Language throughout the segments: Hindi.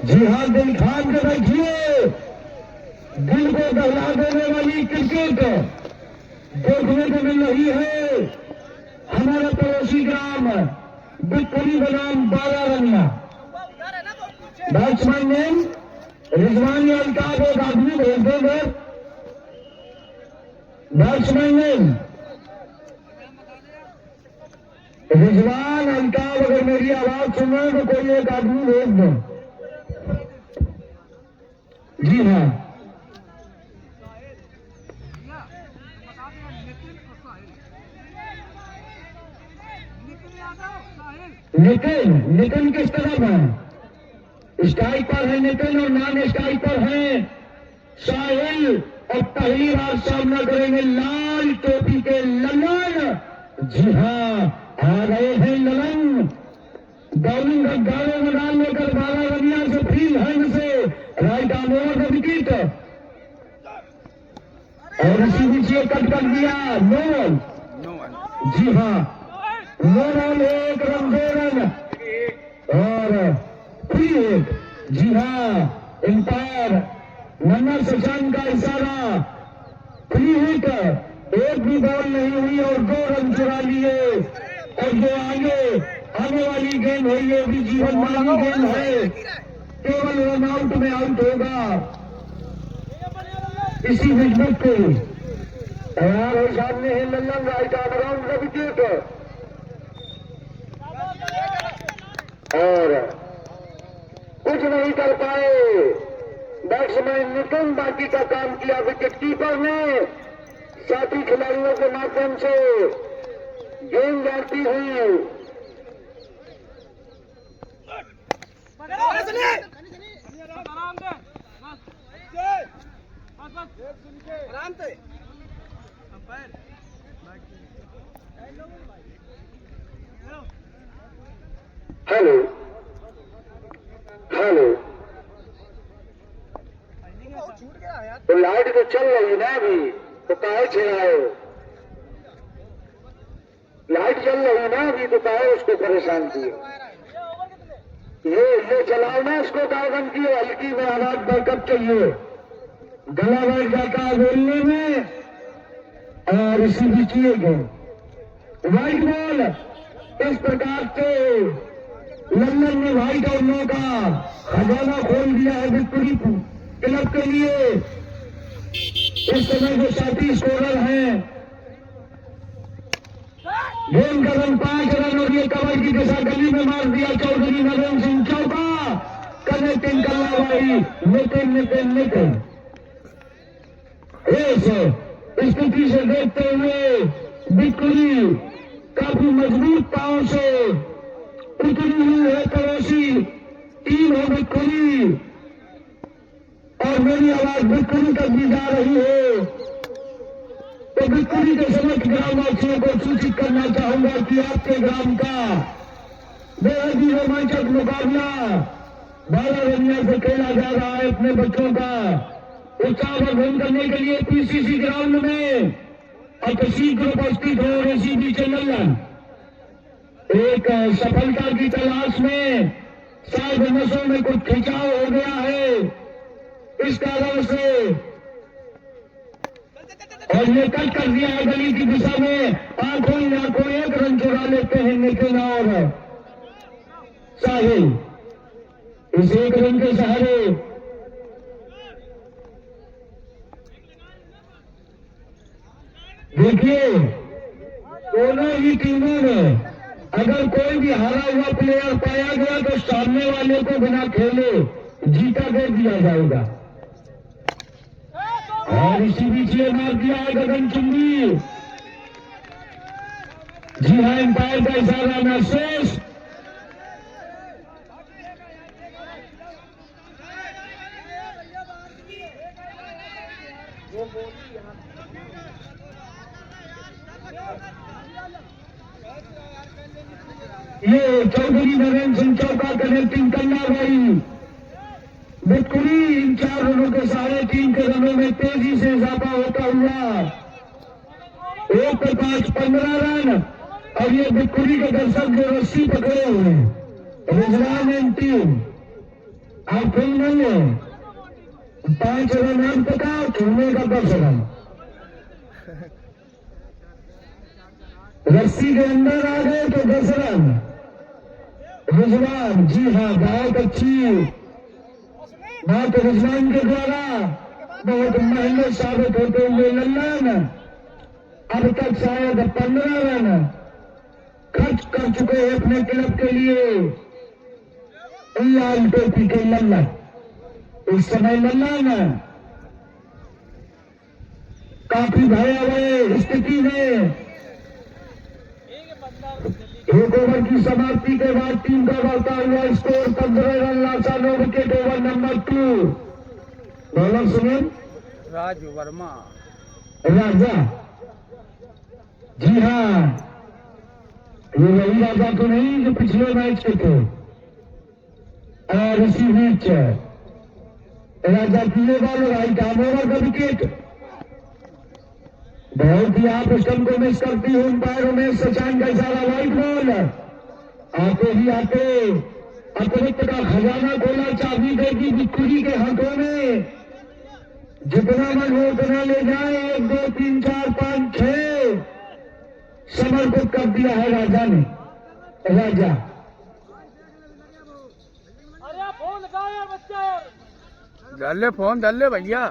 जी हाँ, दिल खान के बैठिए। दिल को दहला देने वाली क्रिकेट देखने को मिल रही है। हमारे पड़ोसी ग्राम बिक्कुरी बनाम बालारनिया। बैट्समैन नेम रिजवान अल्ताफ, एक आदमी भेज देंगे। बैट्समैन नेम रिजवान अल्ताफ, अगर मेरी आवाज सुन रहे तो कोई एक आदमी भेज दो। जी हाँ, नितिन किस तरफ है? स्ट्राइक पर है नितिन और नॉन स्ट्राइक पर है साहिल। और पहली बार सामना करेंगे लाल टोपी के ललन। जी हाँ, आ रहे हैं ललन। बॉलिंग का गाड़े मैदान लेकर बालारनिया से फ्री हैंड से right arm over the wicket. और इसी बीच ये कट कर दिया, नो बॉल। जी हाँ, नो बॉल, 1 रन 2 रन और फ्री हिट। जी हाँ, अंपायर नन्ना शशांक का इशारा, फ्री हिट। एक भी बॉल नहीं हुई और 2 रन चुरा लिए। और जो आने वाली गेंद है ये भी जीवन मानी गेंद है, केवल रन आउट में आउट होगा। इसी विकेट को तैयार है, सामने है Lallan, right arm around the wicket. और कुछ नहीं कर पाए बैट्समैन नितिन, बाकी का काम किया विकेट कीपर ने। साथी खिलाड़ियों के माध्यम से गेंद जाती हुई हेलो हेलो, तो लाइट तो चल रही ना अभी, तो काहे छिड़ाए? लाइट चल रही ना अभी, तो काहे उसको परेशान किए? ये चलाओ ना इसको, कागन की हल्की में आवाज बैकअप चाहिए। गला बैठ जाता है बोलने में। और इसी भी किए गए व्हाइट बॉल। इस प्रकार से लंदन ने व्हाइट और नो का खजाना खोल दिया है विक्टोरी क्लब के लिए। इस समय जो साथी स्कोरर हैं, गेंद का रन 5 रन और ये कवर की दिशा गली में मार दिया चौधरी नरेंद्र सिंह चौका। कनेक्टिंग कल्ला भाई नितिन इस स्थिति से देखते हुए बिक्कुरी काफी मजबूत पांव से उतरी हुई है। पड़ोसी टीम है बिक्कुरी और मेरी आवाज बिक्कुरी तक भी जा रही है। तो बिक्कुरी के समस्त ग्रामवासियों को सूचित करना चाहूंगा कि आपके ग्राम का बेहद ही रोमांचक मुकाबला बालारनिया से खेला जा रहा है। अपने बच्चों का उत्साहवर्धन करने के लिए पीसीसी ग्राउंड में शीघ्र उपस्थित हो ऋषि बीचे लल्लन। एक सफलता की तलाश में शायद नसों में कुछ खिंचाव हो गया है, इस कारण से और ये कट कर दिया है गली की दिशा में। आंखों ही आंखों 1 रन चुरा लेते हैं नितिन और साहिल। इस 1 रन के सहारे देखिए दोनों ही टीमों में अगर कोई भी हारा हुआ प्लेयर पाया गया तो सामने वाले को बिना खेले जीता दे दिया जाएगा। और इसी बीच ये मार दिया है गगनचुंबी। जी हाँ, एम्पायर का इशारा महसूस। ये चौधरी नरेंद्र सिंह चौका कनेक्टिंग कल्ला भाई बिक्कुरी। इन 4 रनों के सारे टीम के रनों में तेजी से इजाफा होता हुआ 1 पर 5 15 रन। और ये बिक्कुरी के दर्शक जो रस्सी पकड़े हुए हैं रिजवान एंड टीम, आप फिर नहीं है 5 रन अंत का, छोड़ने का 10 रन। रस्सी के अंदर आ गए तो 10 रन। रिजवान, जी हाँ, बहुत अच्छी बात रिजवान के द्वारा बहुत मेहनत साबित होते हुए लल्लन अब तक शायद 15 रन खर्च कर चुके हैं अपने क्लब के लिए। लाल टोपी के लल्लन इस समय लल्लन काफी भयावह स्थिति में। एक ओवर की समाप्ति के बाद टीम का बढ़ता हुआ स्कोर 15 रन लासा 9 wicket. Over number 2 bowler Sunil Raju Verma Raja, जी हाँ, ये वही राजा तो नहीं जो पिछले मैच के थे। और इसी बीच राजा पीले बॉल राइट आर्म ओवर का विकेट। बहुत ही आप स्टंप को मिस करती हूं अंपायर उमेश सचान का इशारा। व्हाइट बॉल आते ही आते अतिरिक्त का खजाना खोला, चाबी देगी बिक्कुरी के हाथों में। जितना मन हो उतना ले जाए, 1 2 3 4 5 6 समर्पित कर दिया है राजा ने। राजा डाल ले भैया,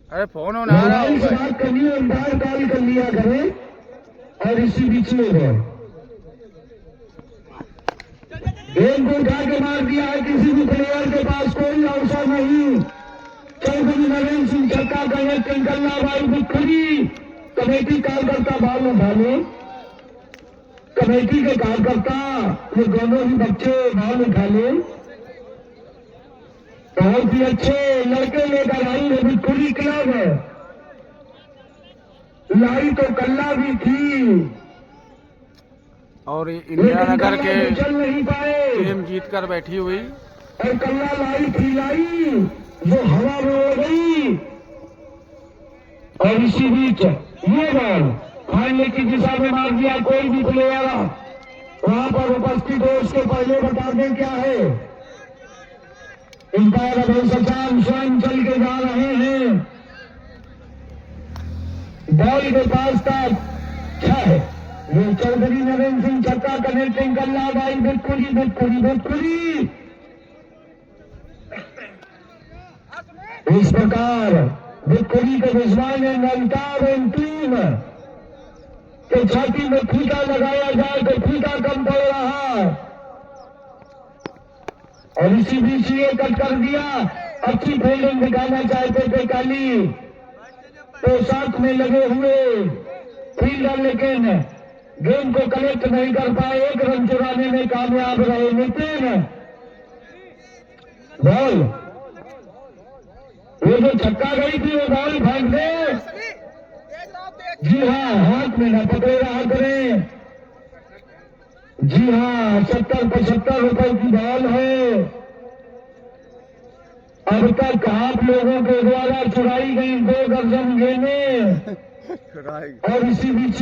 अरे फोन होना आ रहा मोबाइल से बात करनी है, अंपायर कॉल कर लिया करें। और इसी बीच में गेंद को उठा के मार दिया है, किसी भी प्लेयर के पास कोई अवसर नहीं। चौधरी नरेंद्र सिंह छक्का गए, टिंकल्ला भाई बिक्कुरी कमेटी कार्यकर्ता बॉल उठा लो। कमेटी के कार्यकर्ता ये दोनों ही बच्चे बॉल उठा लो। बहुत ही अच्छे लड़के लेकर आई है बिक्कुरी क्लब। लाई तो कल्ला भी थी और इंडिया नगर के चल नहीं पाए, टीम जीत कर बैठी हुई। और कल्ला लाई थी, लाई जो हवा में हो गई। और इसी बीच ये बॉल फाइनल की दिशा में मार दिया। कोई भी प्लेयर वहां पर उपस्थित हो उसके पहले बता दें क्या है। अंपायर अभय सचान स्वयं चल के जा रहे हैं। बॉल के पास तक 6 ये चौधरी नरेंद्र सिंह छक्का कनेक्टिंग कल्ला भाई बिक्कुरी बिक्कुरी बिक्कुरी। इस प्रकार बिक्कुरी के विस्मान में नलतार टीम के छाती में फीका लगाया जाए तो फीका कम पड़ रहा। और इसी बीच ये कट कर दिया। अच्छी फील्डिंग दिखाना चाहते थे काली तो साथ में लगे हुए फील्डर, लेकिन गेंद को कलेक्ट नहीं कर पाए। 1 रन चुराने में कामयाब रहे नितिन। बॉल वो जो छक्का गई थी वो बॉल फेंक दे। जी हाँ, हाथ में न पकड़े रहा करें। जी हाँ, 70-75 रुपए की बॉल है। अब तक आप लोगों के द्वारा चुराई गई 2 दर्जन गेंदें। और इसी बीच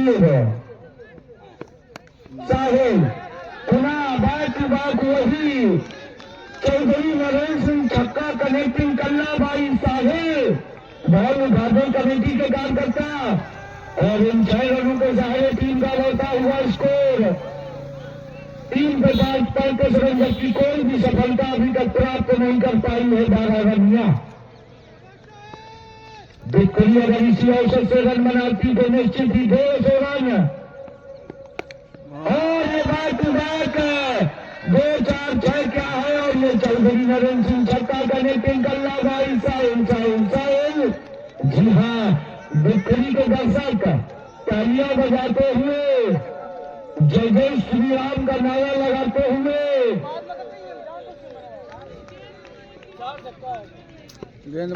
साहिल पुनः बैक टू बैक वही चौधरी नरेंद्र सिंह छक्का कनेक्टिंग कल्ला भाई साहिल बॉल उठा दे कमेटी के कार्यकर्ता। और इन 6 रनों के सहारे टीम का बढ़ता हुआ स्कोर 3 पे 35 रन, जबकि कोई भी सफलता अभी तक प्राप्त नहीं कर पाई है 12 रनिया। बिक्कुरी अगर इसी अवसर से रन बनाती तो निश्चित ही 200 रन। और ये बैक टू बैक 2 4 6 क्या है। और ये चौधरी नरेंद्र सिंह छक्का कनेक्टिंग कल्ला भाई साहिल साहिल साहिल। जी हाँ, बिक्कुरी के दर्शक तालियां बजाते हुए जय जय श्री राम का नारा लगाते हुए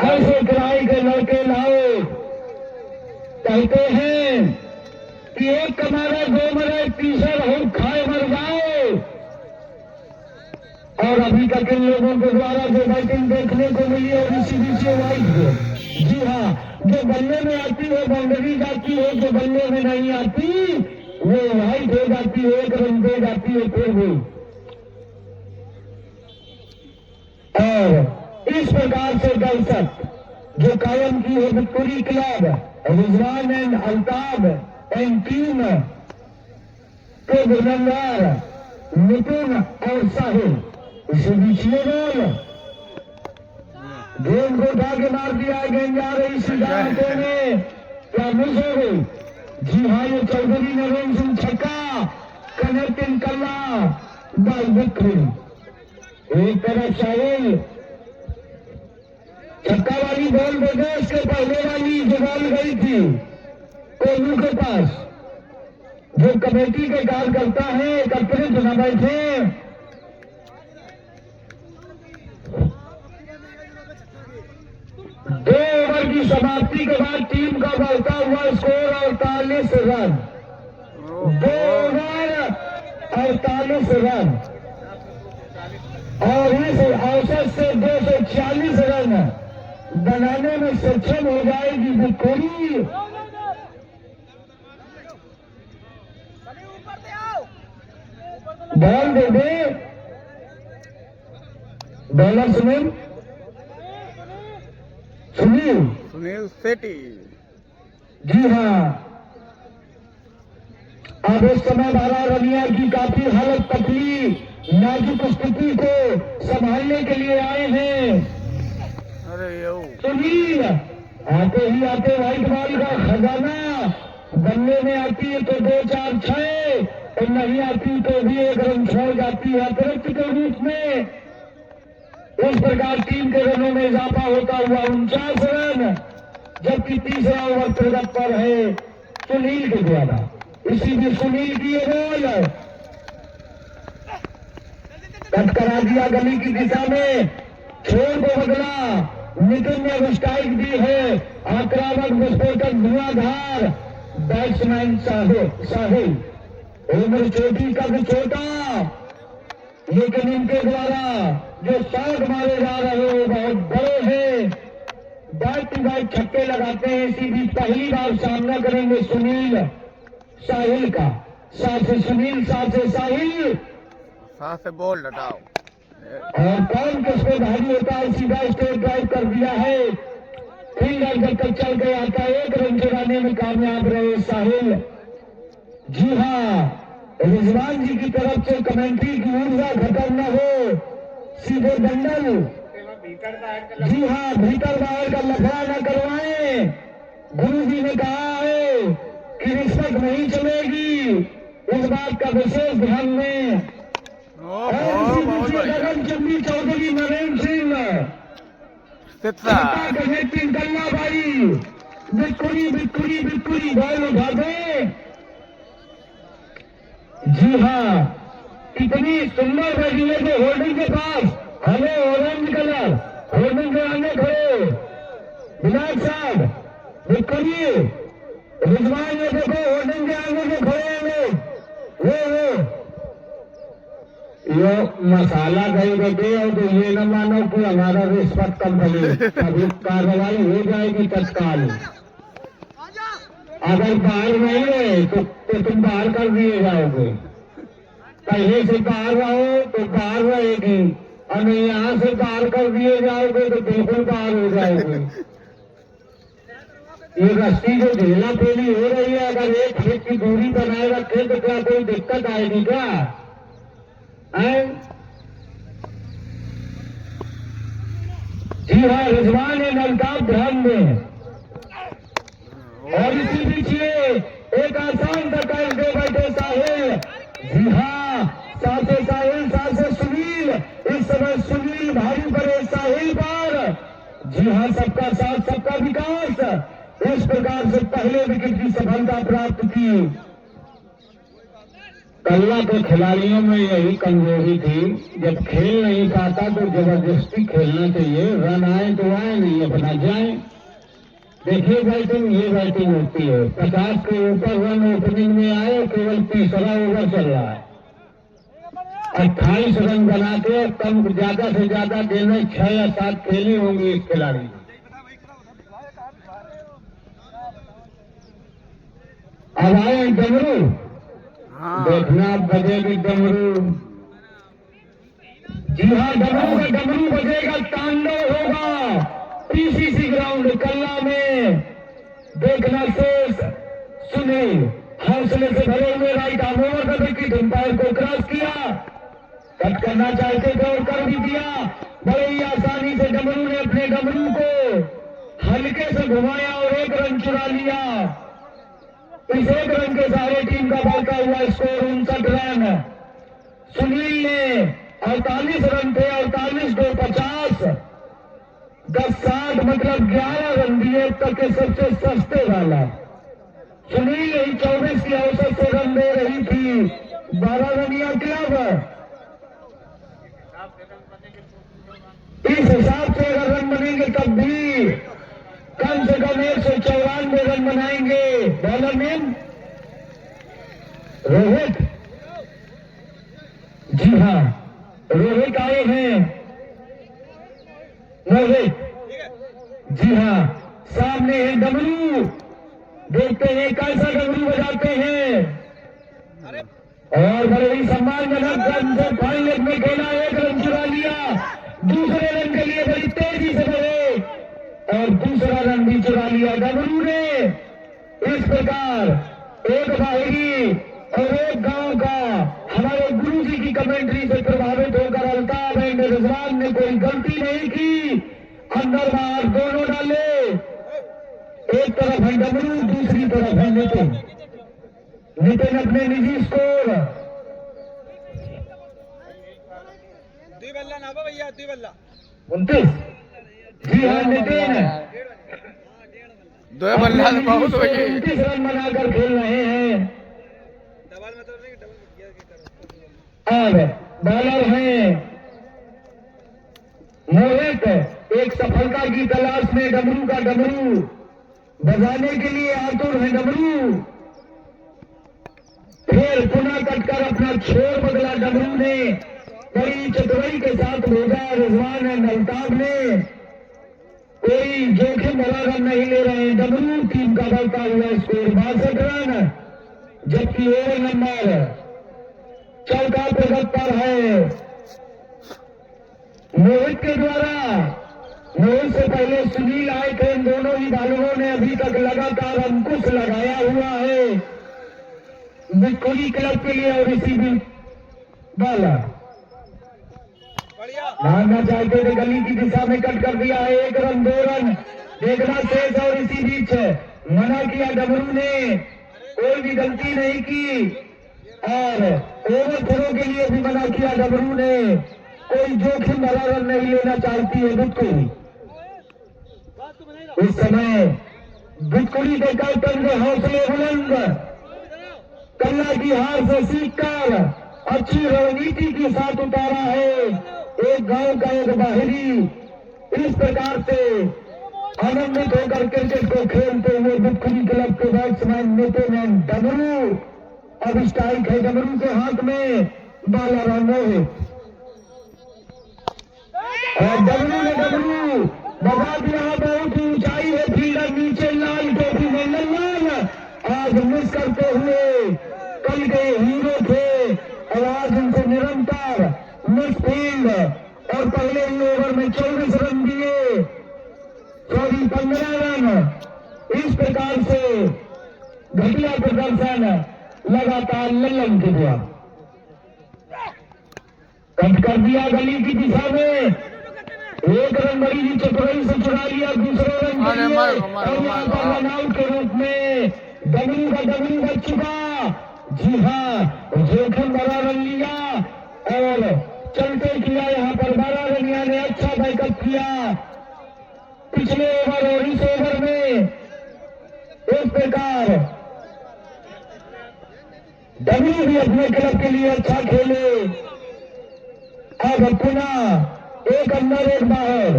ऐसे खिलाड़ी के लड़के लाओ। कहते हैं कि 1 कमारे 2 मरे, तीसरा हम खाए मर जाओ। और अभी तक इन लोगों के द्वारा जो बैटिंग देखने को मिली है इसी बीच वाइट, जी हाँ, जो बल्ले में आती है बाउंड्री जाती है, जो बल्ले में नहीं आती वो वाइट हो जाती है, 1 रन दे जाती है फिर भी। इस प्रकार से दर्शक जो कायम की है victory club, Rizwan and Altaf and team के बुलंदार नितिन और साहिल, इसी बीच में गेंद को उठा के मार दिया, गेंद जा रही सिद्धार्थ ने, क्या मिस हो गई? जी हाँ, ये चौधरी नरेंद्र सिंह छक्का, कनेक्टिंग कल्ला बाय विक्री। एक तरफ साहिल छक्का वाली बॉल देखे, उसके पहले वाली जो बॉल गई थी कोलू के पास, जो कमेटी के कार्यकर्ता है एकत्रित न बैठे, दो ओवर की समाप्ति के बाद टीम का बढ़ता हुआ स्कोर 48 रन, 2 ओवर 48 रन, और इस औसत से 240 रन बनाने में सक्षम हो जाएगी विक्टोरी। बॉल दे दे बॉलर सुनील सेठी। जी हाँ, अब इस समय बारा रनिया की काफी हालत पतली नाजुक स्थिति को संभालने के लिए आए हैं। अरे सुनील आते ही आते व्हाइट बॉल का खजाना बनने में आती है तो 2-4 6, और नहीं आती तो भी 1 रन छोड़ जाती है अतिरिक्त के रूप में। इस प्रकार टीम के रनों में इजाफा होता हुआ 49 रन, जबकि तीसरा ओवर प्रगति पर है सुनील के द्वारा। इसी भी सुनील की ये बॉल कट करा दिया गली की दिशा में, छोर को बदला, नितिन ने स्ट्राइक दी है, आक्रामक विस्फोटक धुआंधार बैट्समैन साहिल, उम्र छोटी कद छोटा, लेकिन इनके द्वारा जो शॉट मारे जा रहे हैं बहुत बड़े हैं, बैक टू बैक छक्के लगाते हैं। इसी बीच पहली बार सामना करेंगे सुनील साहिल का, साथ से सुनील साथ से साहिल, साथ से बॉल हटाओ, और कौन किस पे भारी होता है सीधा स्टेट ड्राइव कर दिया है। फील्डर जब तक चल के आता है 1 रन चुराने में कामयाब रहे साहिल। जी हाँ, रिजवान जी की तरफ से कमेंट्री की ऊर्जा खत्म न हो, सीधे दंडल। जी हाँ, भीतर बाहर का लफड़ा न करवाएं। गुरु जी ने कहा है कि रिश्वत नहीं चलेगी, इस बात का विशेष ध्यान दें। और इसी बीच गगनचंद्री चौधरी नरेंद्र सिंह कनेक्टिंग कल्ला भाई, बिक्कुरी बिक्कुरी बिक्कुरी बॉल उठा दे। जी हाँ, इतनी सुंदर बैठी है कि होल्डिंग के पास हमें ऑरेंज कलर होल्डिंग के आगे खड़े विनायक साहब, बिक्कुरी रिजवान ये देखो होल्डिंग के आगे जो खड़े हैं वो ये मसाला कहीं देते हो तो ये न मानो कि हमारा रिश्वत कंपनी, अभी कार्रवाई हो जाएगी तत्काल। अगर बाहर नहीं है तो तुम बाहर कर दिए जाओगे, पहले से बाहर रहो तो बाहर रहेगी, और यहाँ से बाहर कर दिए जाओगे तो बिल्कुल बाहर हो जाओगे। ये रस्सी जो ढेला पेली हो रही है, अगर 1 फीट की दूरी बनाए रखे तो क्या कोई दिक्कत आएगी क्या? जी हाँ, रिजवान ने नलकाप ध्यान दें, और इसी बीच एक आसान धक्का दे बैठे साहिल। जी हाँ, साथ से साहिल साथ से सुनील, इस समय सुनील भारी पड़े साहिल पर। जी हाँ, सबका साथ सबका विकास, इस प्रकार से पहले विकेट की सफलता प्राप्त की। कल्ला के खिलाड़ियों में यही कमजोरी थी, जब खेल नहीं पाता तो जबरदस्ती खेलना चाहिए, रन आए तो आए, नहीं अपना जाए। देखिए बैटिंग, ये बैटिंग होती है, 50 के ऊपर रन ओपनिंग में आए, केवल तीसरा ओवर चल रहा है, 28 रन बना के कम ज्यादा से ज्यादा देने 6 या 7 खेली होंगी इस खिलाड़ी। अब आए डमरू, देखना बजेगी डमरू। जी हाँ, डमरू बजेगा, तांडव होगा। पीसीसी ग्राउंड कल्ला में देखना शेष सुनील हौसले से भरे हुए राइट आर्म ओवर का विकेट अंपायर को क्रॉस किया, कट करना चाहते थे और कर भी दिया। बड़े ही आसानी से डमरू ने अपने डमरू को हल्के से घुमाया और 1 रन चुरा लिया। इस 1 रन के सहारे टीम का बढ़ता हुआ स्कोर 59 रन। सुनील ने 48 रन थे, 48 2 50 10 60 मतलब 11 रन दिए अब तक के सबसे सस्ते वाला। सुनील ही 24 की औसत से रन दे रही थी। 12 रनिया क्लब इस हिसाब से अगर रन बनेंगे तब भी कम से कम 194 रन बनाएंगे। बॉलर नेम रोहित, जी हाँ रोहित आए हैं, रोहित जी हाँ। सामने है डमरू, देखते हैं कैसा डमरू बजाते हैं। और बड़े ही सम्मानजनक रन से फाइनल में खेला, 1 रन चुरा लिया। दूसरे रन के लिए बड़ी तेजी से बढ़े और दूसरा रन भी चुरा लिया डमरू ने। इस प्रकार एक बाहरी और एक गांव का हमारे गुरुजी की कमेंट्री से प्रभावित होकर अल्ताफ एंड रिजवान ने कोई गलती नहीं की, अंदर बाहर दोनों डाले। एक तरफ है डमरू, दूसरी तरफ है नितिन। नितिन अपने निजी स्कोर 29, जी हाँ नितिन 2 बल्ला बहुत हो गई। 29 रन बनाकर खेल रहे हैं। और बॉलर हैं मोहित, एक सफलता की तलाश में डमरू का डमरू बजाने के लिए आतुर है डमरू। फिर पुनः कटकर अपना छोर बदला डमरू ने, बड़ी चतुराई के साथ भेजा रिजवान एंड अल्ताफ ने। कोई जोखिम भरा रन नहीं ले रहे हैं डमरू। टीम का बढ़ता हुआ स्कोर 62 रन, जबकि ओवर नंबर 14 प्रगति पर है मोहित के द्वारा। मोहित से पहले सुनील आए थे। इन दोनों ही बालरों ने अभी तक लगातार अंकुश लगाया हुआ है विक्टोरी क्लब के लिए। और इसी भी बॉलर मारना चाहते थे, गली की दिशा में कट कर दिया है। 1 रन 2 रन देखना शेष। और इसी बीच मना किया डमरू ने, कोई भी गलती नहीं की। और ओवर थ्रो के लिए भी मना किया डमरू ने, कोई जोखिम भरा रन नहीं लेना चाहती है विक्टोरी। इस समय विक्टोरी के कैप्टन के हौसले बुलंद, कल्ला की हार से सीखकर अच्छी रणनीति के साथ उतारा है। एक गांव का एक बाहरी इस प्रकार से आनंदित होकर क्रिकेट को खेलते हुए विक्टोरी क्लब के बैट्समैन नितिन एंड डमरू। अब स्ट्राइक है डमरू के हाथ में, बॉलर है मोहित। और डमरू बजा दिया, बहुत ऊंचाई है फील्डर नीचे, लाल टोपी में लाल आज मिस करते हुए कल के हीरो थे और आज उनको निरंतर मिस फील्ड। और पहले ही ओवर में 24 रन दिए, 15 रन। इस प्रकार से घटिया प्रदर्शन लगातार लल्लन के दिया, कट कर दिया गली की दिशा में। 1 रन बड़ी ही चतुराई से चुरा लिया, दूसरे रन और यहाँ पर रन आउट के रूप में डमरू बच चुका। जी हाँ, जोखिम भरा रन लिया और चलते किया यहाँ पर 12 रनिया ने अच्छा बैकअप किया पिछले ओवर और इस ओवर में। इस प्रकार डमरू भी अपने क्लब के लिए अच्छा खेले। अब पुनः 1 अंदर 1 बाहर।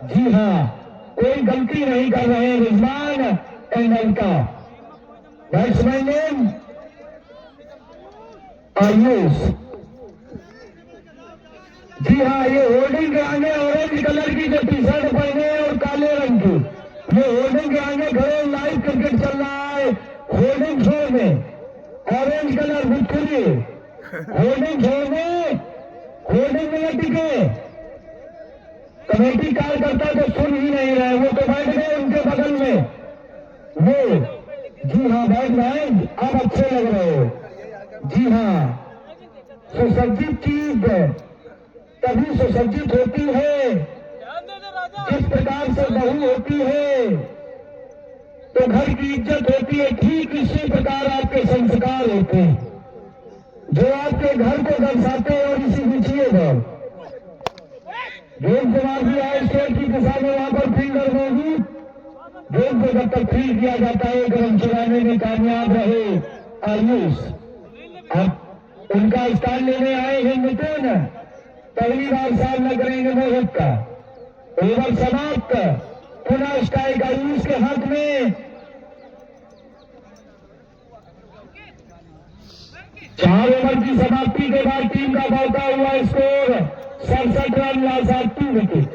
जी हाँ, कोई गलती नहीं कर रहे Rizwan and Altaf. Batsman name Ayush. जी हाँ, ये होल्डिंग के आगे ऑरेंज कलर की जो टी शर्ट पहने और काले रंग की, ये होल्डिंग के आगे खड़े लाइव क्रिकेट चल रहा है। होल्डिंग शो में orange colour victory, holding show में होल्डिंग में टिके कमेटी कार्यकर्ता तो सुन ही नहीं रहे, वो तो बैठ गए उनके बगल में। वो जी हाँ बैठ गए, अब अच्छे लग रहे हो। जी हाँ, सुसज्जित चीज तभी सुसज्जित होती है जिस प्रकार से बहू होती है तो घर की इज्जत होती है। ठीक इसी प्रकार आपके संस्कार होते हैं जो आपके घर को दर्शाते हैं। और इसी पीछिएगा गेंद से मार दिया है स्टेट की दिशा में, वहां पर फील्डर मौजूद। गेंद को जब तक फील्ड किया जाता है एक रन चुराने में कामयाब रहे आयुष। अब उनका स्थान लेने आए हैं नितिन, पहली बार सामना करेंगे मोहित का। ओवर समाप्त, पुनः स्ट्राइक आयुष के हाथ में। 4 ओवर की समाप्ति के बाद टीम का बढ़ता हुआ स्कोर 67 रन लासात 2 विकेट।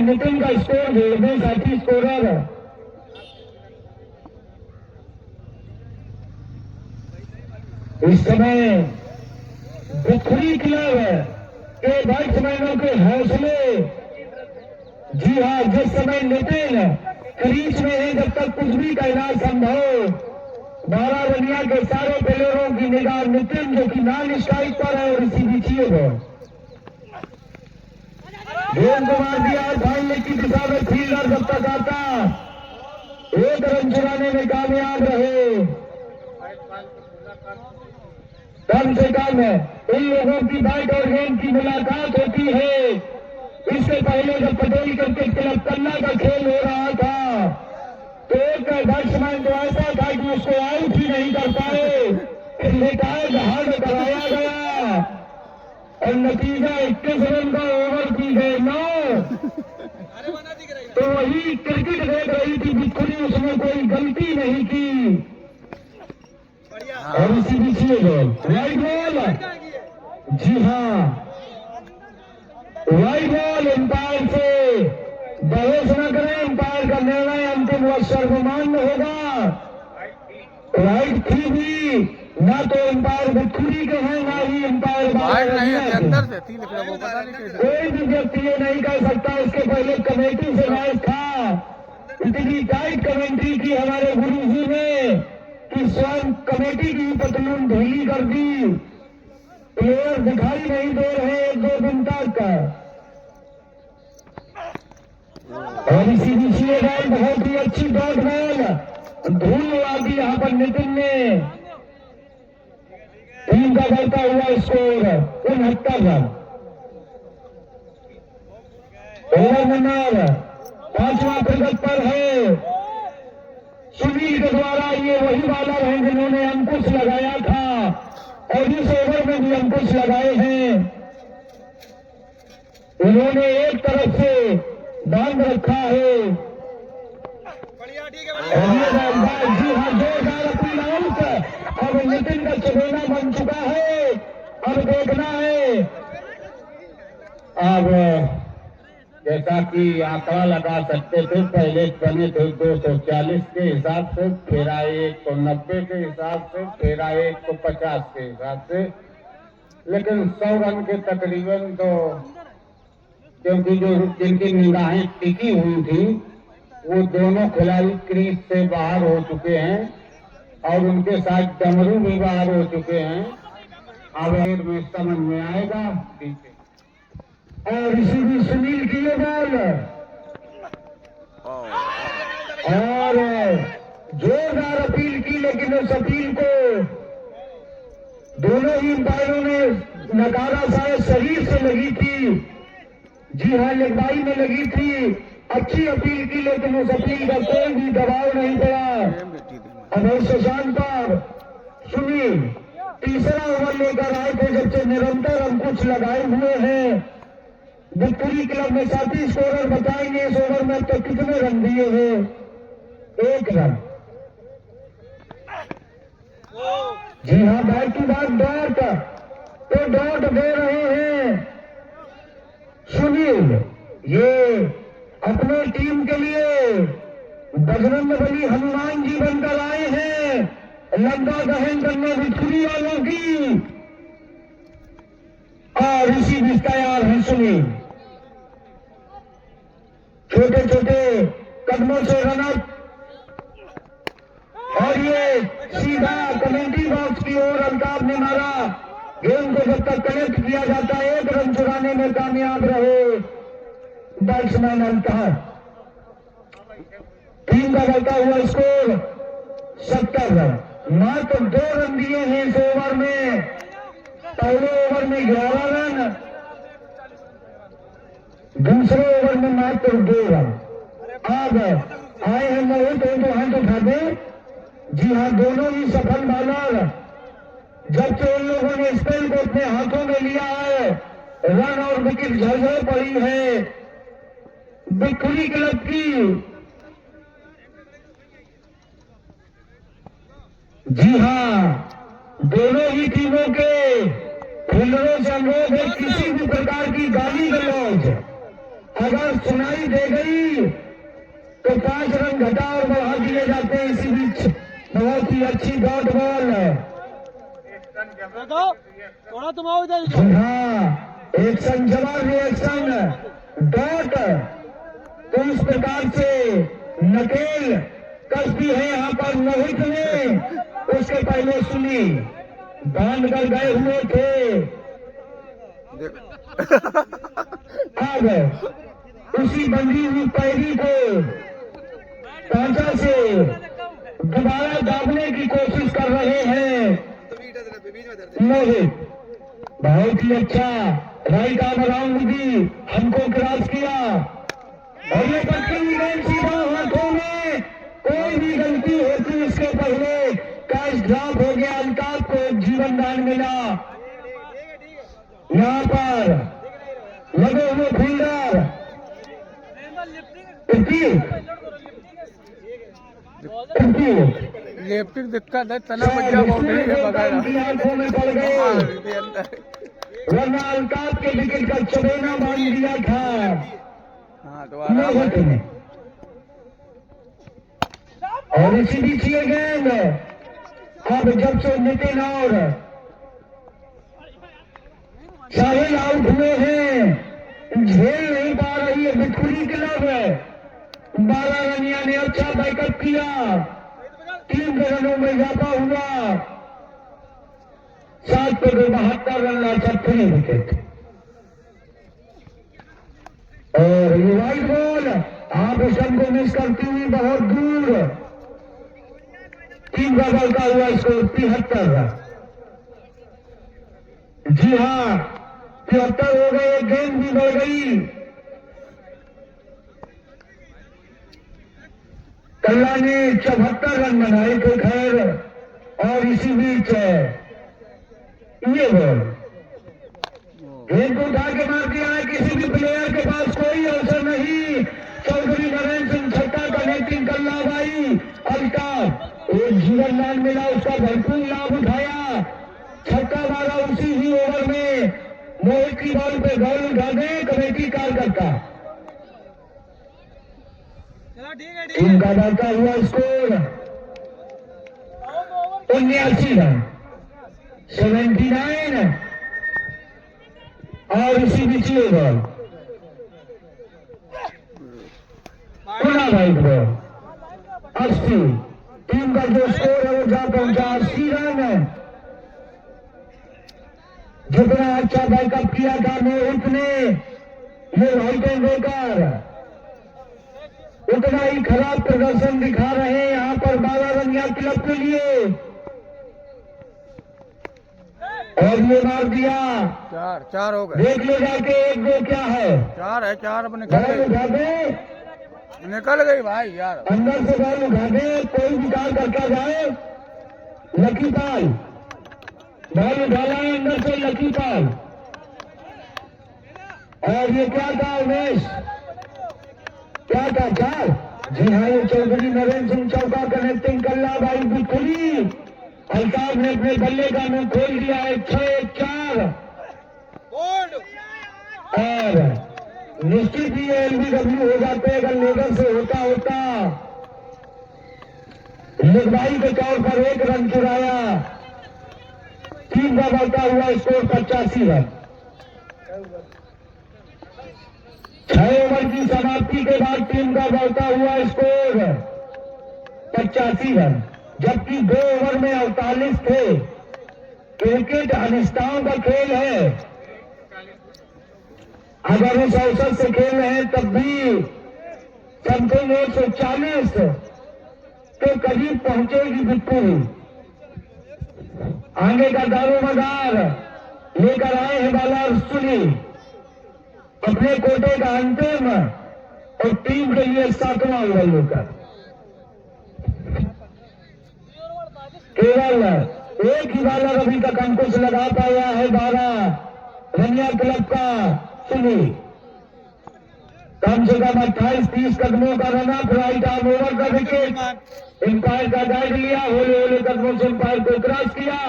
नितिन का स्कोर भेजने साथी स्कोरर इस समय बिखरी क्लब के बैट्समैनों के हौसले। जी हाँ, जिस समय नितिन क्रीज में है जब तक कुछ भी कहना संभव। 12 दुनिया के सारे प्लेयरों की निगाह नितिन जो कि नॉन स्ट्राइक पर है और इसी बीच पर गेंद को मार दिया और फाइनल की दिशा में फील्डर जब तक आता 1 रन चुराने में कामयाब रहे। कम से कम इन लोगों की बैट और गेंद की मुलाकात होती है। इससे पहले जब पटेल क्रिकेट क्लब कन्ना का खेल हो रहा था तो एक बैट्समैन तो ऐसा था कि उसको आउट ही नहीं कर पाए, रिटायर्ड हार्ड कराया गया और नतीजा 21 रन का ओवर की गए 9। तो वही क्रिकेट देख रही थी बिखरी, उसने कोई गलती नहीं की और इसी पीछे बॉल वाइड बॉल। जी हाँ, वाइड बॉल। एम्पायर से बहस न करें, एम्पायर का निर्णय अंतिम व सर्वमान्य होगा। राइट थी भी ना तो एम्पायर बिखरी के हैं ना ही एम्पायर कोई भी व्यक्ति ये नहीं कह सकता। इसके पहले कमेटी से मैच था, इतनी टाइट कमेंट्री की हमारे गुरुजी ने कि स्वयं कमेटी की पतलून ढीली कर दी। प्लेयर दिखाई नहीं दे रहे 1-2 दिन तक। और इसी बीच बॉल बहुत ही अच्छी डॉट बॉल धूल उड़ा दी यहाँ पर नितिन ने। टीम का बढ़ता हुआ स्कोर 69 रन। ओवर नंबर 5वां क्रिकेट पर है। सुनील के द्वारा ये वही बॉलर हैं जिन्होंने अंकुश लगाया था और इस ओवर में भी अंकुश लगाए हैं। उन्होंने एक तरफ से बांध रखा है। जी हाँ, जोरदार अपील आउट। अब नितिन का चबेना बन चुका है, अब देखना है। अब जैसा कि आंकड़ा लगा सकते थे, पहले बने थे 240 के हिसाब से, फिर आए 190 के हिसाब से, फिर आए 150 के हिसाब से, लेकिन 100 रन के तकरीबन तो क्योंकि जो जिनकी निगाहें टिकी हुई थी वो दोनों खिलाड़ी क्रीज से बाहर हो चुके हैं और उनके साथ डमरू भी बाहर हो चुके हैं। अब में समझ में आएगा। और इसी भी सुनील की ये बॉल और जोरदार अपील की, लेकिन उस अपील को दोनों ही अंपायरों ने नकारा। शायद शरीर से लगी थी, जी हाँ लंबाई में लगी थी। अच्छी अपील की लेकिन उस अपील का कोई भी दबाव नहीं पड़ा। अभय शशांक पर सुनील तीसरा ओवर लेकर आए थे, जब से निरंतर अंकुश लगाए हुए हैं। विक्टोरी क्लब में साथी स्कोरर बताएंगे इस ओवर में अब तक कितने रन दिए हैं। 1 रन। जी हाँ, बैक टू बैक डॉट तो डॉट दे रहे हैं सुनील। ये अपने टीम के लिए बजरंग बली हनुमान जी बनकर आए हैं लंका दहन करने विक्टोरी वालों की। और इसी बीच तैयार है सुनील। छोटे छोटे कदमों से रनअप और ये सीधा कमेंट्री बॉक्स की ओर अल्ताफ ने मारा। गेंद को जब तक कनेक्ट किया जाता है 1 रन चुराने में कामयाब रहे बैट्समैन अल्ताफ। टीम का बढ़ता हुआ स्कोर 70 रन। मात्र 2 रन दिए हैं इस ओवर में। पहले ओवर में 11 रन, दूसरे ओवर में मात्र 2 रन। अब आए हैं मोहित, तो हाथ उठा दे। जी हाँ, दोनों ही सफल बॉलर जब से उन लोगों ने स्पेल को अपने हाथों में लिया है, रन और विकेट झरझर पड़ी है बिक्कुरी क्लब की। जी हाँ, दोनों ही टीमों के फील्डरों से अनुरोध है, किसी भी प्रकार की गाली गलौज अगर सुनाई दे गई तो 5 रन घटा और बढ़ा दिए जाते हैं। इसी बीच बहुत ही अच्छी डॉट बॉल है। थोड़ा तुम आओ इधर। जी हाँ, एक संजवाब रिएक्शन डॉट। तो इस प्रकार से नकेल कसती है यहाँ पर मोहित ने। उसके पहले सुनी बांध कर गए हुए थे। अब उसी बंधी हुई पैरी को पांचा से दोबारा दाबने की कोशिश कर रहे हैं मोहित। बहुत ही अच्छा राइट आर्म राउंड भी हमको क्रॉस किया और ये पटकी गेंद सीधा हाथों में। कोई भी गलती होती इसके पहले कैच ड्रॉप हो गया। अल्ताफ को एक जीवन दान मिला। यहाँ पर लगे हुए फील्डर लेफ्टिंग दिक्कत है, तना बच्चा बाउंड्री है बगैर आंखों में पड़ गए, वरना अल्ताफ के विकेट का चबेना बांध दिया था। हाँ दोबारा और इसी बीच ये गेंद अब जब से नितिन और साहिल आउट हुए हैं, झेल नहीं पा रही है बिक्कुरी क्लब। 12 रनिया ने अच्छा बैकअप किया, 3 रनों में इजाफा हुआ। 7 पे 72 रन ला सकते हैं विकेट। और ये वाइड बॉल आप इस रन को मिस करती हुई बहुत दूर। टीम का बढ़ता हुआ स्कोर 73 रन। जी हाँ, 73 हो गए, गेंद भी बढ़ गई। कल्ला ने 74 रन बनाए थे खैर। और इसी बीच ये बॉल गेंद को उठा के मार दिया है। किसी भी प्लेयर के पास कोई अवसर नहीं। चौधरी नरेंद्र सिंह छक्का कनेक्टिंग कल्ला भाई अल्ताफ एक जीवन दान मिला, उसका भरपूर लाभ उठाया। छक्का मारा उसी ही ओवर में। मोहित की बॉल पे बॉल उठा दे कमेटी कार्यकर्ता। टीम का बढ़ता हुआ स्कोर 79 रन 79। और इसी बीच ये बॉल पुनः वाइड बॉल 80। टीम का जो स्कोर है वो जा पहुंचा 80 रन। जितना अच्छा बैकअप किया था मोहित ने ये वाइड एंड देकर, उतना ही खराब प्रदर्शन दिखा रहे हैं यहाँ पर 12 रनिया क्लब के लिए। और ये मार दिया। 4 हो गए। देख ले जाके 1-2 क्या है। 4 है, 4 अब निकल बॉल उठा दे, निकल गई भाई यार। अंदर से बॉल उठा दे, कोई विकार करता जाए। लकी पाल बॉल उठाना है अंदर से, लकी पाल। और ये क्या था उमेश, क्या था 4? जी हाँ, ये चौधरी नरेंद्र सिंह चौका कनेक्टिंग कल्ला भाई बिक्कुरी। अल्ताफ ने अपने बल्ले का मुंह खोल दिया है। 6-4 और निश्चित ही एलबीडब्ल्यू हो जाते अगर लेगर से होता। लिखवाई के तौर पर 1 रन चुराया। टीम का बढ़ता हुआ स्कोर 85 रन। 6 ओवर की समाप्ति के बाद टीम का बढ़ता हुआ स्कोर 85 रन, जबकि 2 ओवर में 48 थे। क्रिकेट अनिश्चितताओं का खेल है। अगर उस अवसर से खेल रहे हैं तब भी समथिंग 140 के करीब पहुंचेगी विक्ट्री। आगे का दारोमदार लेकर आए हैं बालार सुनी अपने कोटे का अंतिम और टीम के लिए 7वां ओवर लेकर। केवल एक ही बालर अभी तक अंकुश लगा पाया है 12 रनिया क्लब का सुनी। कम से कम 28-30 कदमों का रनअप, राइट आर्म ओवर का विकेट, एम्पायर का गाइड लिया, होले होले कदमों से एम्पायर को क्रॉस किया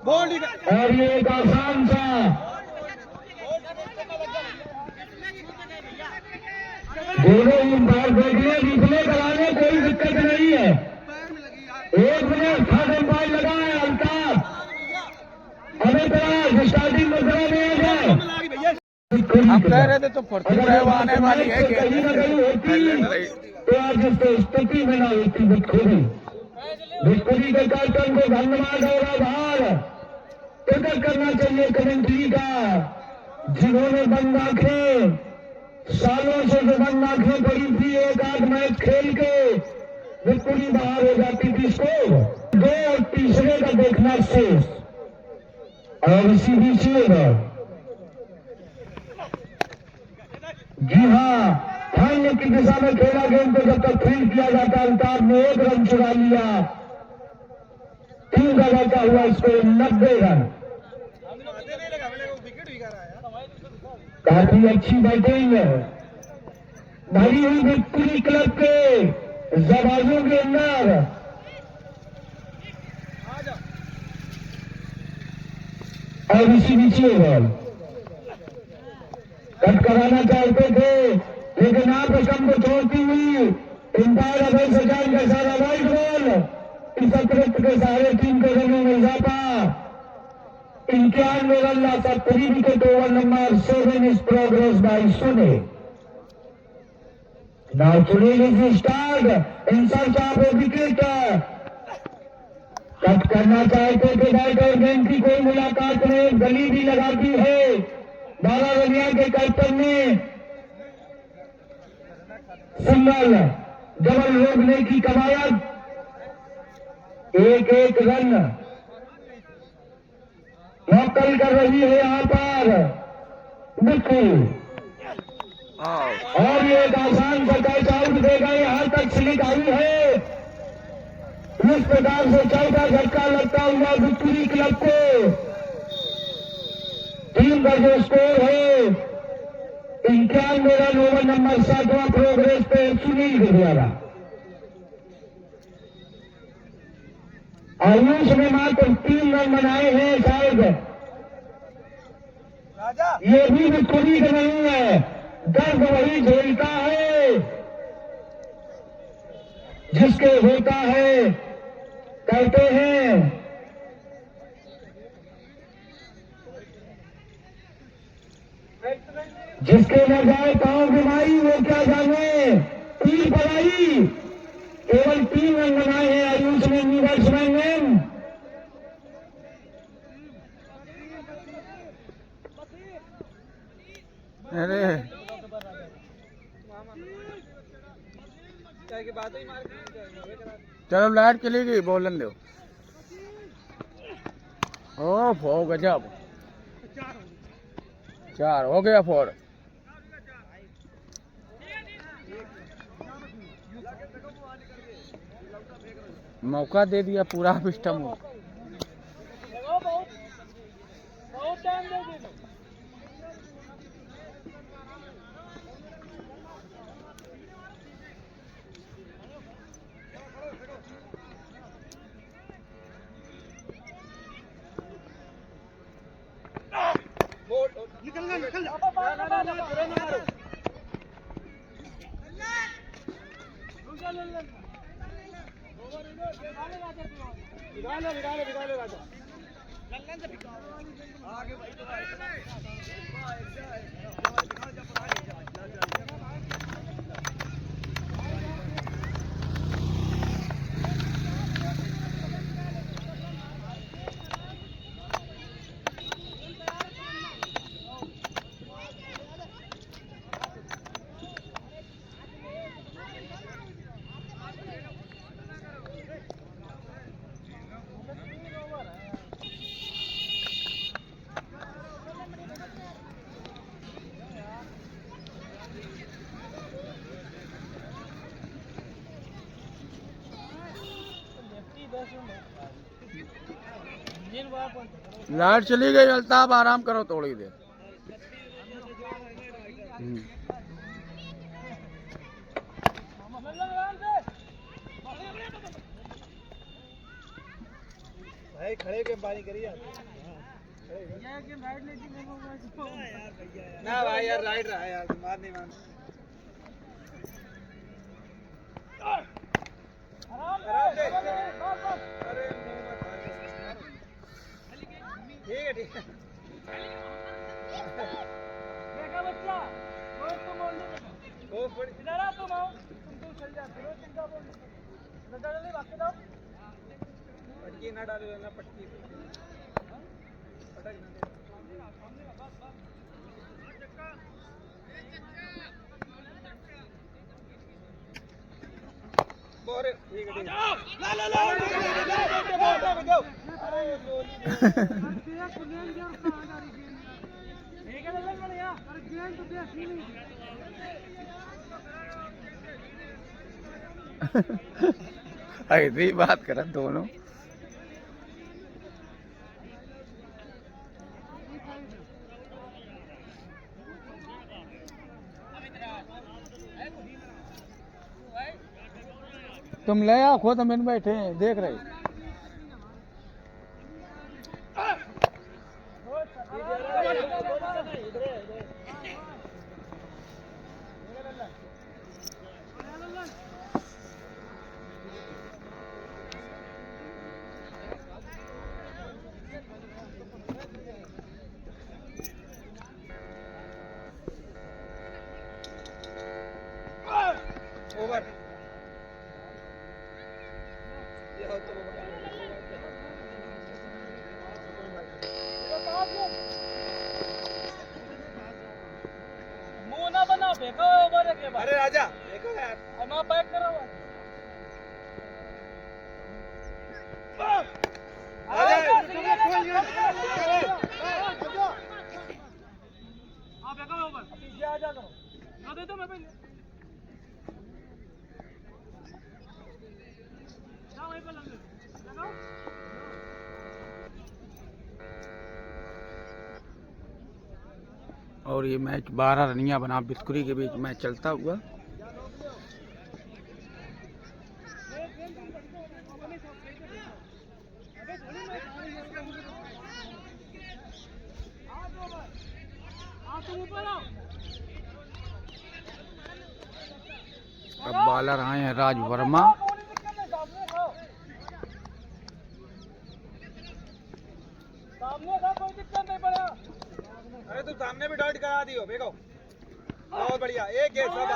और ये एक आसान सा दोनों ही एम्पायर देखने रिप्ले कराने कोई दिक्कत नहीं है। 1 मिनट थर्ड एम्पायर लगा है अल्ताफ अभी तरह स्टार्टिंग में खड़ा नहीं है। आप कह रहे थे तो फुर्ती आने वाली है कहीं ना कहीं होती तो आज इस स्थिति में ना होती विक्ट्री। विक्ट्री के कैप्टन को धन्यवाद और आभार प्रकट करना चाहिए कमेंट्री का, जिन्होंने बंद आंखें सालों से जो बंद आंखें पड़ी थी, एक आध मैच खेल के विक्ट्री बाहर हो जाती थी स्कोर 2 और तीसरे का देखना शेष। और इसी बीच में जी हाँ, फाइनल की दिशा में खेला गेम को जब तक फील्ड किया जाता, अल्ताफ ने 1 रन चुरा लिया। टीम का बढ़ता हुआ स्कोर 90 रन। काफी अच्छी बैटिंग भरी हुई विक्ट्री क्लब के जवाबों के अंदर। और इसी बीच में कट कराना चाहते थे, लेकिन आप स्टंप को छोड़ती हुई एम्पायर अभय सचान के सारा वाइड बॉल, इस अतिरिक्त के सहारे टीम के रनों में इजाफा। 91 रन ला 3 wicket over number 7 is progress by सुने। Now Sunil is start in search of a wicket. Cut करना चाहते थे, बैट और गेंद की कोई मुलाकात नहीं, गली भी लगा दी है 12 रनिया के कैप्टन ने। सिंगल डबल रोकने की कवायद, 1-1 रन मौकल कर रही है यहां पर विक्ट्री। और ये एक आसान सा कैच आउट देगा, यहां तक स्लिक आई है। इस प्रकार से 14 झटका लगता हुआ विक्ट्री क्लब को टीम का जो स्कोर है 91 रन ओवर नंबर 7वां प्रोग्रेस पे सुनील के द्वारा। आयुष ने मात्र 3 रन बनाए हैं शायद। ये भी विक्ट्री का नहीं है, दर्द वही झेलता है जिसके होता है, कहते हैं जिसके न जाए पांव बीमारी वो क्या जाने तीर पड़ाई। केवल 3 रन बनाए हैं आयुष ने बैट्समैन ने। अरे चलो लाइट चली गई, बोलन दो। ओ गजब, 4 हो गया 4। मौका दे दिया पूरा सिस्टम। निकल जा। लाइट चली गई अल्ताफ, आराम करो थोड़ी देर। भाई खड़े के पानी करिए ना भाई यार, राइट रहा यार, मार नहीं मान। ठीक है ठीक है। देखा बच्चा, तुम इधर आ, तुम आओ, तुम चल जाते हो, चिंता बोल जल्दी भाग जाओ। पटकी ना डालो ना, पटकी पटक ना बोरे। ठीक है ठीक है, ला ला ला दो। अरे ठीक है लग बढ़िया, अरे गेंद तो देखी नहीं। ऐसी बात कर दोनों। तुम ले आओ, खुद हम बैठे हैं देख रहे। ओवर मुंह ना बना, फेंको ओवर के बाद। अरे राजा देखो यार, हम बैक करो। आप फेंको ओवर, पीछे आ जा करो ना, दे दो मैं पहले ना, वहीं पर लगाओ। और ये मैच 12 रनिया बना बिस्कुरी के बीच मैच चलता हुआ। अब बॉलर आए हैं राज वर्मा। सामने का कोई दिक्कत नहीं पड़ा। अरे तू सामने भी डॉट करा दियो, देखो बहुत बढ़िया। एक गेट ठीक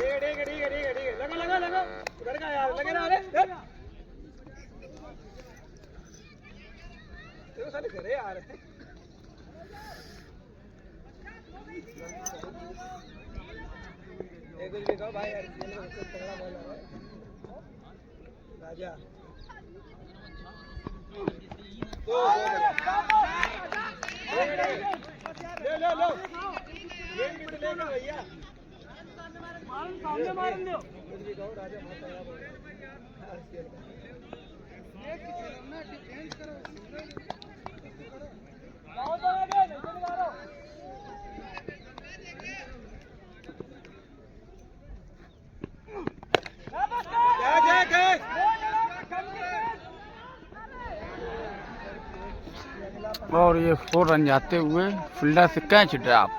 है ठीक है ठीक है ठीक है, लगा लगा लगा उधर का यार, लगे ना। अरे देखो साले करे यार। एक कुछ भी कहो भाई यार, तगड़ा बॉलर है राजा। ले ले लो गेम भी लेकर भैया, सामने मारन दो। कुछ भी कहो राजा, बहुत तगड़ा बॉलर है। एक ना डिफेंस करो, बहुत आगे नहीं निकाल रहा। और ये 4 रन जाते हुए फील्डर से कैच ड्रॉप।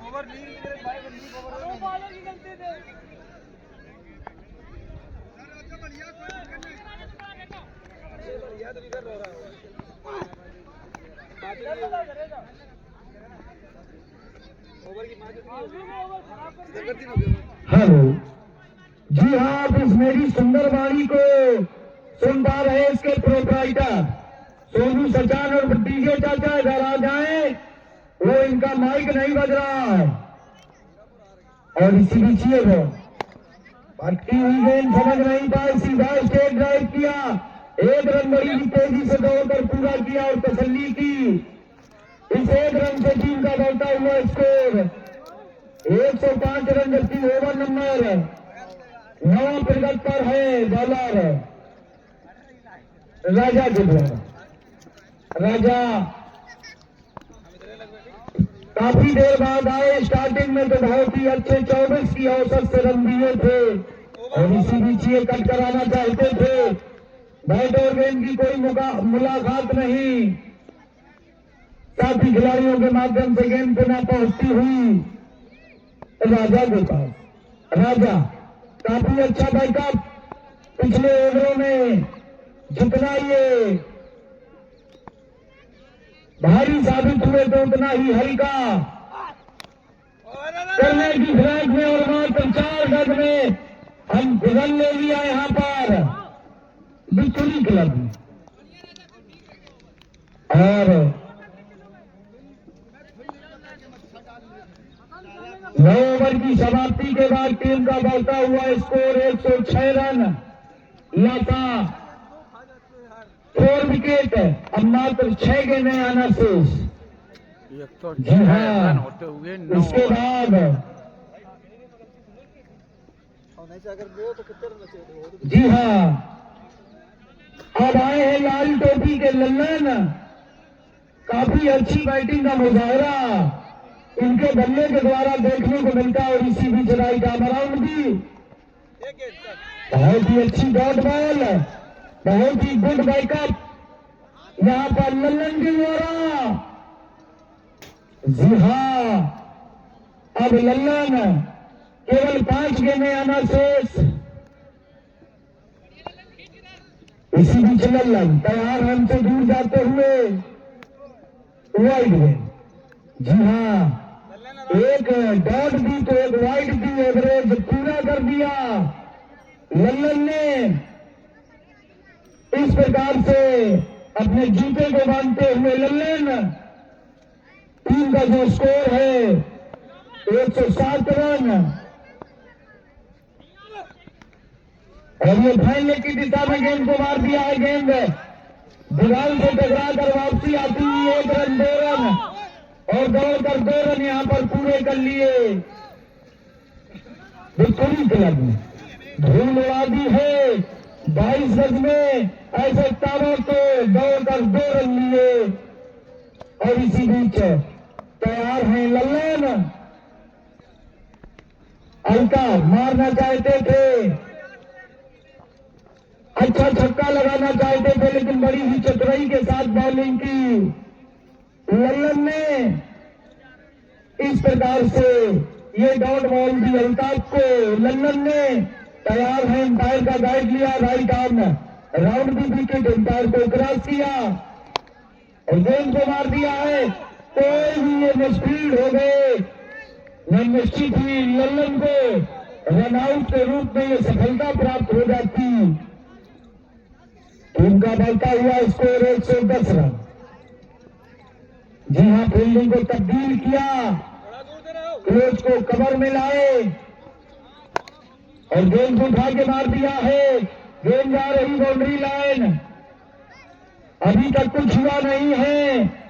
ओवर ली भाई, ओवर बॉलर की गलती थे। बढ़िया तो इधर रो रहा है। हेलो जी हाँ, आप इस मेरी सुंदर वाणी को सुन पा रहे हैं। इसके प्रोप्राइटर सोनू सचान और डीजे चाचा इधर आ जाए, वो इनका माइक नहीं बज रहा है और इसी बीच वो भटकी हुई गेंद समझ नहीं पाई, सीधा स्टेट ड्राइव किया एक रन बड़ी तेजी से दौड़कर पूरा किया और तसल्ली की। इस एक रन से टीम का बढ़ता हुआ स्कोर 105 रन, जबकि ओवर नंबर 9 प्रगति पर है बॉलर राजा के द्वारा। राजा काफी देर बाद आए। स्टार्टिंग में तो बहुत ही अच्छे 24 की औसत से रन दिए थे और इसी बीच ये कट कराना चाहते थे। बैट और गेंद की कोई मुलाकात नहीं, साथी खिलाड़ियों के माध्यम से गेंद पे ना पहुंचती हुई राजा के पास। राजा काफी अच्छा बैकअप, पिछले ओवरों में जितना ये भारी साबित हुए तो उतना ही हल्का करने की फिराक में और मात्र 4 गज में हम रन ले लिया यहां पर बिचुली क्लब। और 9 ओवर की समाप्ति के बाद टीम का बढ़ता हुआ स्कोर 106 रन। लाता 4 विकेट, अब मात्र 6 गेंदें आना शेष। जी हाँ, होते हुए 9 उसके बाद जी हाँ, अब आए हैं लाल टोपी के लल्लन। काफी अच्छी बैटिंग का मुजाहरा इनके बल्ले के द्वारा देखने को मिलता है और इसी बीच राइट आर्म अराउंड भी बहुत ही अच्छी डॉट बॉल, बहुत ही गुड बैकअप यहां पर लल्लन के द्वारा। जी हाँ, अब लल्लन केवल 5 गेंदें आना शेष। इसी बीच लल्लन तैयार रन से दूर जाते हुए वाइड गेंद। जी हाँ, एक डॉट दी तो एक वाइड दी, एवरेज पूरा कर दिया लल्लन ने। इस प्रकार से अपने जूते को बांधते हुए लल्लन टीम का जो स्कोर है 107 रन और ये फैलने की दिशा में गेंद को मार दिया है। गेंद दीवार से टकरा कर वापसी आती हुई 1 रन 2 रन और दौड़कर 2 रन यहां पर पूरे कर लिए। बिल्कुल क्लब ने धूल उड़ा दी है 22 गज में, ऐसे तारों को दौड़कर 2 रन लिए और इसी बीच तैयार हैं लल्लन। हल्का मारना चाहते थे, अच्छा छक्का लगाना चाहते थे, लेकिन बड़ी ही चतुराई के साथ बॉलिंग की लल्लन ने। इस प्रकार से ये डॉट बॉल दी अल्ताफ को लल्लन ने। तैयार है, एम्पायर का गाइड लिया, right arm round the wicket, umpire को क्रॉस किया और गेंद को मार दिया है। कोई भी ये मिसफील्ड हो गए, निश्चित ही लल्लन को रनआउट के रूप में ये सफलता प्राप्त हो जाती। टीम का बढ़ता हुआ स्कोर 110 रन। जी हाँ, फील्डिंग को तब्दील किया, क्लोज को कवर में लाए और गेंद को उठा के मार दिया है। गेंद जा रही बाउंड्री लाइन, अभी तक कुछ हुआ नहीं है।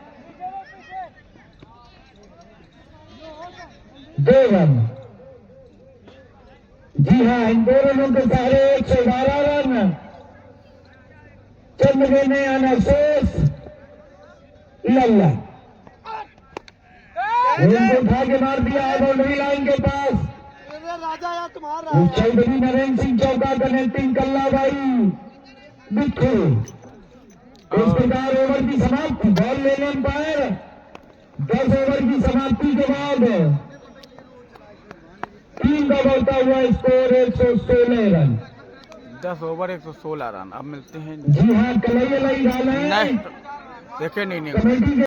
2 रन। जी हाँ, इन 2 रनों के सहारे 112 रन। चंद गेंदें आना शेष। लल्लन गेंद को उठा के मार दिया है बाउंड्री लाइन के पास। चौधरी नरेंद्र सिंह चौका कनेक्टिंग कल्लाबाई बिट्ठू। इस प्रकार ओवर की समाप्ति, बॉल लेने एम्पायर 10 ओवर की समाप्ति के बाद टीम का बढ़ता हुआ स्कोर 116 रन। 10 over 116 run. अब मिलते हैं जी हाँ, कलई डाल नेक्स्ट। देखे नहीं कमेटी